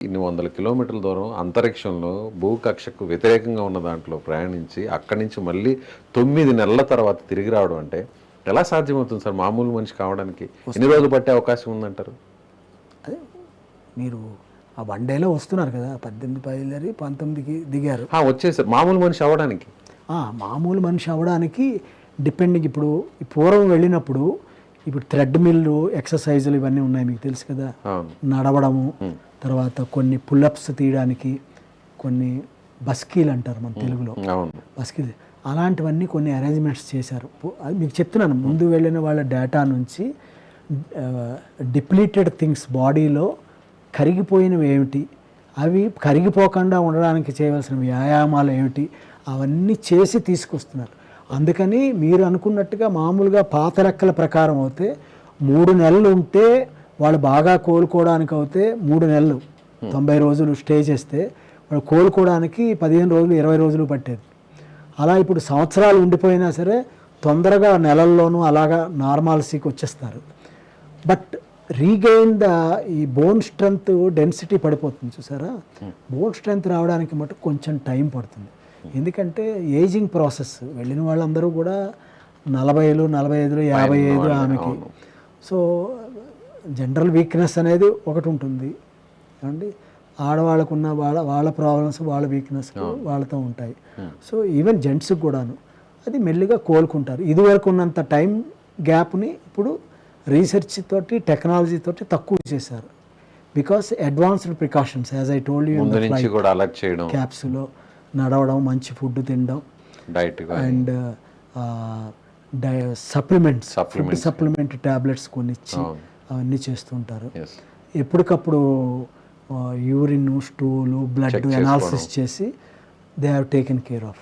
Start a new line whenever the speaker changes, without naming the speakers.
ఇన్ని వందల కిలోమీటర్ల దూరం అంతరిక్షంలో భూకక్షకు వ్యతిరేకంగా ఉన్న దాంట్లో ప్రయాణించి అక్కడి నుంచి మళ్ళీ 9 నెలల తర్వాత తిరిగి రావడం అంటే ఎలా సాధ్యమవుతుంది సార్? మామూలు మనిషి కావడానికి ఎన్ని రోజులు పట్టే అవకాశం ఉందంటారు?
అదే మీరు ఆ 1 డేలో వస్తున్నారు కదా, 18 బయలుదేరి 19కి దిగారు.
వచ్చేసారు మామూలు మనిషి అవ్వడానికి.
మామూలు మనిషి అవ్వడానికి డిపెండింగ్. ఇప్పుడు పూర్వం వెళ్ళినప్పుడు ఇప్పుడు థ్రెడ్ మిల్లు ఎక్సర్సైజులు ఇవన్నీ ఉన్నాయి, మీకు తెలుసు కదా. నడవడము, తర్వాత కొన్ని పుల్అప్స్ తీయడానికి కొన్ని బస్కీలు అంటారు మన తెలుగులో, బస్కీలు, అలాంటివన్నీ కొన్ని అరేంజ్మెంట్స్ చేశారు. అది మీకు చెప్తున్నాను, ముందు వెళ్ళిన వాళ్ళ డేటా నుంచి డిప్లీటెడ్ థింగ్స్ బాడీలో కరిగిపోయినవి ఏమిటి, అవి కరిగిపోకుండా ఉండడానికి చేయవలసిన వ్యాయామాలు ఏమిటి, అవన్నీ చేసి తీసుకొస్తున్నారు. అందుకని మీరు అనుకున్నట్టుగా మామూలుగా పాత లెక్కల ప్రకారం అయితే 3 నెలలు ఉంటే వాళ్ళు బాగా కోలుకోవడానికి అవుతే 3 నెలలు 90 రోజులు స్టే చేస్తే వాళ్ళు కోలుకోవడానికి 15 రోజులు 20 రోజులు పట్టేది. అలా ఇప్పుడు సంవత్సరాలు ఉండిపోయినా సరే తొందరగా నెలల్లోనూ అలాగా నార్మాల్సీకి వచ్చేస్తారు. బట్ రీగెయిన్ ఈ బోన్ స్ట్రెంగ్త్ డెన్సిటీ పడిపోతుంది చూసారా, బోన్ స్ట్రెంగ్త్ రావడానికి మటుకు కొంచెం టైం పడుతుంది. ఎందుకంటే ఏజింగ్ ప్రాసెస్, వెళ్ళిన వాళ్ళందరూ కూడా 40లు 45లు 55 ఆమెకి. సో జనరల్ వీక్నెస్ అనేది ఒకటి ఉంటుంది అండి, ఆడవాళ్ళకున్న వాళ్ళ ప్రాబ్లమ్స్ వాళ్ళ వీక్నెస్ వాళ్ళతో ఉంటాయి. సో ఈవెన్ జెంట్స్కి కూడాను అది మెల్లిగా కోలుకుంటారు. ఇదివరకు ఉన్నంత టైం గ్యాప్ని ఇప్పుడు రీసెర్చ్ తోటి టెక్నాలజీ తోటి తక్కువ చేశారు. Because advanced precautions as I told you, క్యాప్స్లో నడవడం, మంచి ఫుడ్ తినడం,
డైట్
అండ్ సప్లిమెంట్ ట్యాబ్లెట్స్ కొన్ని ఇచ్చి అవన్నీ చేస్తుంటారు. ఎప్పటికప్పుడు యూరిన్, స్టూలు, బ్లడ్ అనాలిసిస్ చేసి they have taken care of.